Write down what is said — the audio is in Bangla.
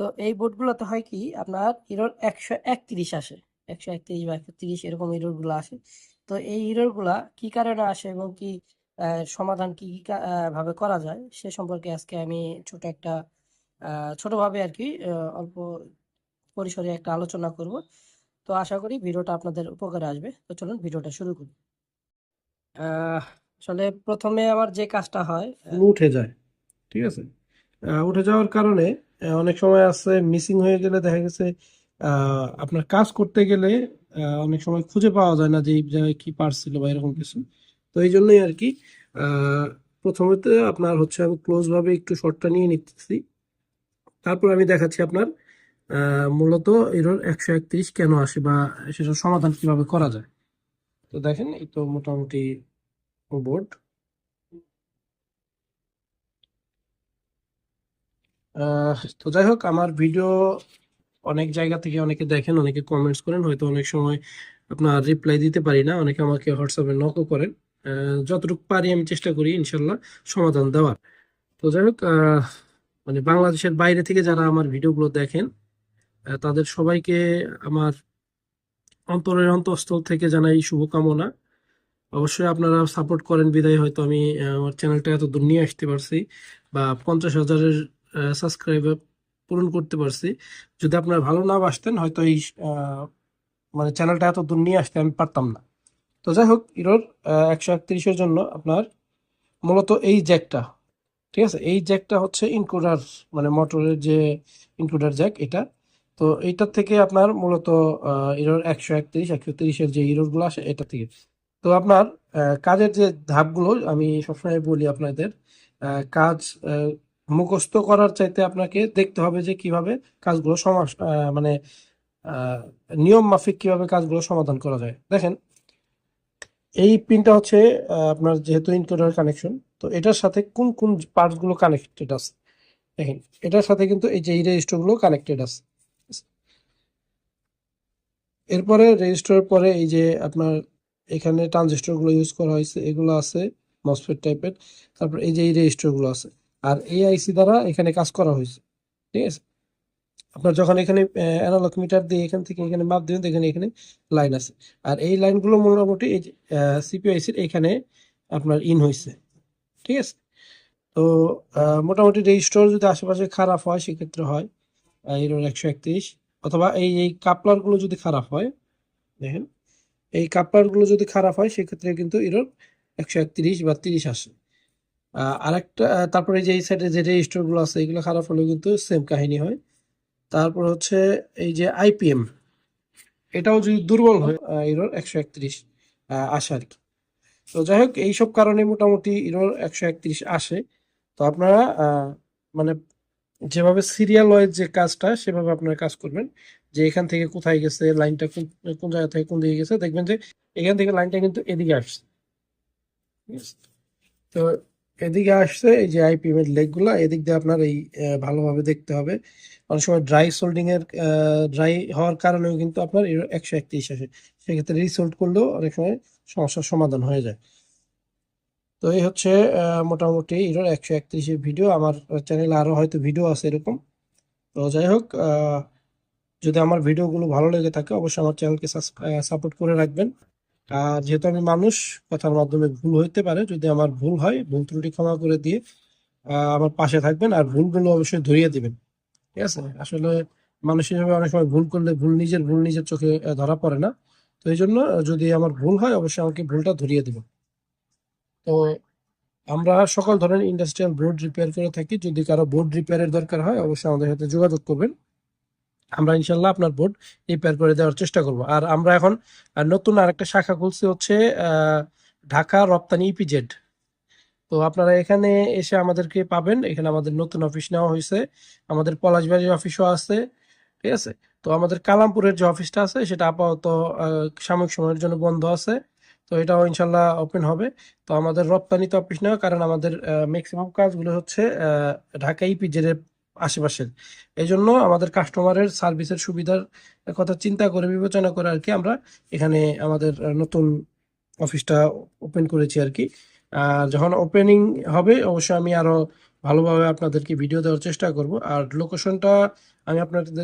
তো এই বোর্ডগুলোতে হয় কি আপনার এরর 131 আসে, 131 বা 130 এরকম এররগুলো আসে। তো এই এররগুলা কি কারণে আসে এবং কি সমাধান কি কি ভাবে করা যায় সে সম্পর্কে আজকে আমি ছোট একটা ছোটভাবে আর কি অল্প পরিসরে একটা আলোচনা করব। তো আশা করি ভিডিওটা আপনাদের উপকারে আসবে। তো চলুন ভিডিওটা শুরু করি। আসলে প্রথমে আমার যে কাজটা হয় উঠে যায়। ঠিক আছে। উঠে যাওয়ার কারণে অনেক সময় আছে মিসিং হয়ে গেলে দেখা গেছে আপনার কাজ করতে গেলে অনেক সময় খুঁজে পাওয়া যায় না যে এই জায়গায় কি পার্স ছিল বা এরকম কিছু। তো এই জন্যই আর কি আহ, প্রথমে আপনার হচ্ছে আমি ক্লোজ ভাবে একটু শর্টটা নিয়ে নিতেছি। তারপর আমি দেখাচ্ছি আপনার মূলত এরর 131 কেন আসে বা সেটার সমাধান কিভাবে করা যায়। তো দেখেন এই তো মোটামুটি বোর্ড। তো যাই হোক, আমার ভিডিও অনেক জায়গা থেকে অনেকে দেখেন, অনেকে কমেন্টস করেন, হয়তো অনেক সময় আপনার রিপ্লাই দিতে পারি না, অনেকে আমাকে হোয়াটসঅ্যাপে নকও করেন। যতটুকু পারি আমি চেষ্টা করি ইনশাল্লাহ সমাধান দেওয়ার। তো যাই হোক, মানে বাংলাদেশের বাইরে থেকে যারা আমার ভিডিওগুলো দেখেন তাদের সবাইকে আমার অন্তরের অন্তঃস্থল থেকে জানাই শুভকামনা। অবশ্যই আপনারা সাপোর্ট করেন বিধায় হয়তো আমি আমার চ্যানেলটা এত দূর নিয়ে আসতে পারছি বা 50,000-এর সাবস্ক্রাইবার পূরণ করতে পারছি। যদি আপনারা ভালো না বাসতেন হয়তো এই মানে চ্যানেলটা এত দূর নিয়ে আসতে আমি পারতাম না। তো যাই হোক, ইরোর 131-এর জন্য আপনার মূলত এই জ্যাকটা, ঠিক আছে, এই জ্যাকটা হচ্ছে ইনকোডার, মানে মোটরের যে ইনকোডার জ্যাক এটা। তো এইটার থেকে আপনার মূলত ইরোর 131-130-এর যে ইরোরগুলো আসে এটা থেকে। তো আপনার কাজের যে ধাপগুলো আমি সবসময় বলি আপনাদের, কাজ মুখস্থ করার চাইতে আপনাকে দেখতে হবে যে কিভাবে কাজগুলো মানে আহ, নিয়ম মাফিক কিভাবে কাজগুলো সমাধান করা যায়। দেখেন, এই পিনটা হচ্ছে আপনার যেহেতু ইনকোডার কানেকশন, তো এটার সাথে কোন কোন পার্টস গুলো কানেক্টেড আছে দেখেন। এটার সাথে কিন্তু এই যে এই রেজিস্টার গুলো কানেক্টেড আছে। এরপরে রেজিস্টারের পরে এই যে আপনার এখানে ট্রানজিস্টর গুলো ইউজ করা হয়েছে এগুলো আছে মসফেট টাইপের। তারপর এই যে এই রেজিস্টার গুলো আছে, আর এই আইসি দ্বারা এখানে কাজ করা হয়েছে। ঠিক আছে। আপনার যখন এখানে অ্যানালগ মিটার দিয়ে এখান থেকে এখানে মাপ দিবেন, দেখেন এখানে লাইন আছে। আর এই লাইনগুলো মোটামুটি এই সিপিইউ আইসির এখানে আপনার ইন হয়েছে। ঠিক আছে। তো মোটামুটি রেজিস্টার যদি আশেপাশে খারাপ হয় সেক্ষেত্রে হয় এরর 131, অথবা এই এই কাপলার গুলো যদি খারাপ হয়, দেখেন এই কাপলার গুলো যদি খারাপ হয় সেক্ষেত্রে কিন্তু এরর 131 বা 30 আসে। আরেকটা তারপরে যে এই সাইডে যে রেজিস্টার গুলো আছে এগুলো খারাপ হলেও কিন্তু সেম কাহিনী হয়। তারপর হচ্ছে এই যে আইপিএম, এটাও যদি দুর্বল হয় এরর 131 আসে আর কি। তো যাই হোক, এইসব কারণে মোটামুটি এরর 131 আসে। তো আপনারা মানে যেভাবে সিরিয়াল ওয়াইজ যে কাজটা সেভাবে আপনারা কাজ করবেন, যে এখান থেকে কোথায় গেছে লাইনটা, কোন কোন জায়গা থেকে কোন দিকে গেছে, দেখবেন যে এখান থেকে লাইনটা কিন্তু এদিকে আসছে। ঠিক আছে। তো এদিকে আসছে এই যে আইপিএম এর লেগ গুলা, এদিক দিয়ে আপনার এই ভালোভাবে দেখতে হবে। অনেক সময় ড্রাই সোল্ডিং এর ড্রাই হওয়ার কারণেও কিন্তু আপনার 131 আসে। সেক্ষেত্রে রিসোল্ড করলেও অনেক সময় সমস্যার সমাধান হয়ে যায়। তো এই হচ্ছে মোটামুটি এর 131-এর ভিডিও। আমার চ্যানেলে আরো হয়তো ভিডিও আছে এরকম। তো যাই হোক, যদি আমার ভিডিওগুলো ভালো লেগে থাকে অবশ্যই আমার চ্যানেলকে সাপোর্ট করে রাখবেন। আর যেহেতু আমি মানুষ, কথার মাধ্যমে ভুল হইতে পারে, যদি আমার ভুল হয় ভুল ত্রুটি ক্ষমা করে দিয়ে আমার পাশে থাকবেন আর ভুলগুলো অবশ্যই ধরিয়ে দিবেন। ঠিক আছে। আসলে মানুষ হিসেবে অনেক সময় ভুল করলে ভুল নিজের চোখে ধরা পড়ে না। তো এই জন্য যদি আমার ভুল হয় অবশ্যই আমাকে ভুলটা ধরিয়ে দিবেন। তো আমরা সকল ধরনের ইন্ডাস্ট্রিয়াল বোর্ড রিপেয়ার করে থাকি। যদি কারো বোর্ড রিপেয়ারের দরকার হয় অবশ্যই আমাদের সাথে যোগাযোগ করবেন। আমরা ইনশাল্লাহ আপনার বোর্ড রিপেয়ার করে দেওয়ার চেষ্টা করব। আর আমরা এখন নতুন আরেকটা শাখা খুলছি হচ্ছে আহ, ঢাকা রপ্তানি ইপিজেড। তো আপনারা এখানে এসে আমাদেরকে পাবেন। এখানে আমাদের নতুন অফিস নেওয়া হয়েছে, আমাদের পলাশবাড়ির অফিসও আছে। ঠিক আছে। তো আমাদের কালামপুরের যে অফিসটা আছে সেটা আপাতত সাময়িক সময়ের জন্য বন্ধ আছে। তো এটাও ইনশাল্লাহ ওপেন হবে। তো আমাদের রপ্তানিতে অফিস নেওয়া, কারণ আমাদের ম্যাক্সিমাম কাজগুলো হচ্ছে ঢাকা ইপিজেড এর আশেপাশের। এই জন্য আমাদের কাস্টমারের সার্ভিসের সুবিধার কথা চিন্তা করে বিবেচনা করে আর কি আমরা এখানে আমাদের নতুন অফিসটা ওপেন করেছি আর কি। আর যখন ওপেনিং হবে অবশ্যই আমি আরো ভালোভাবে আপনাদেরকে ভিডিও দেওয়ার চেষ্টা করব। আর লোকেশনটা আমি আপনাদেরকে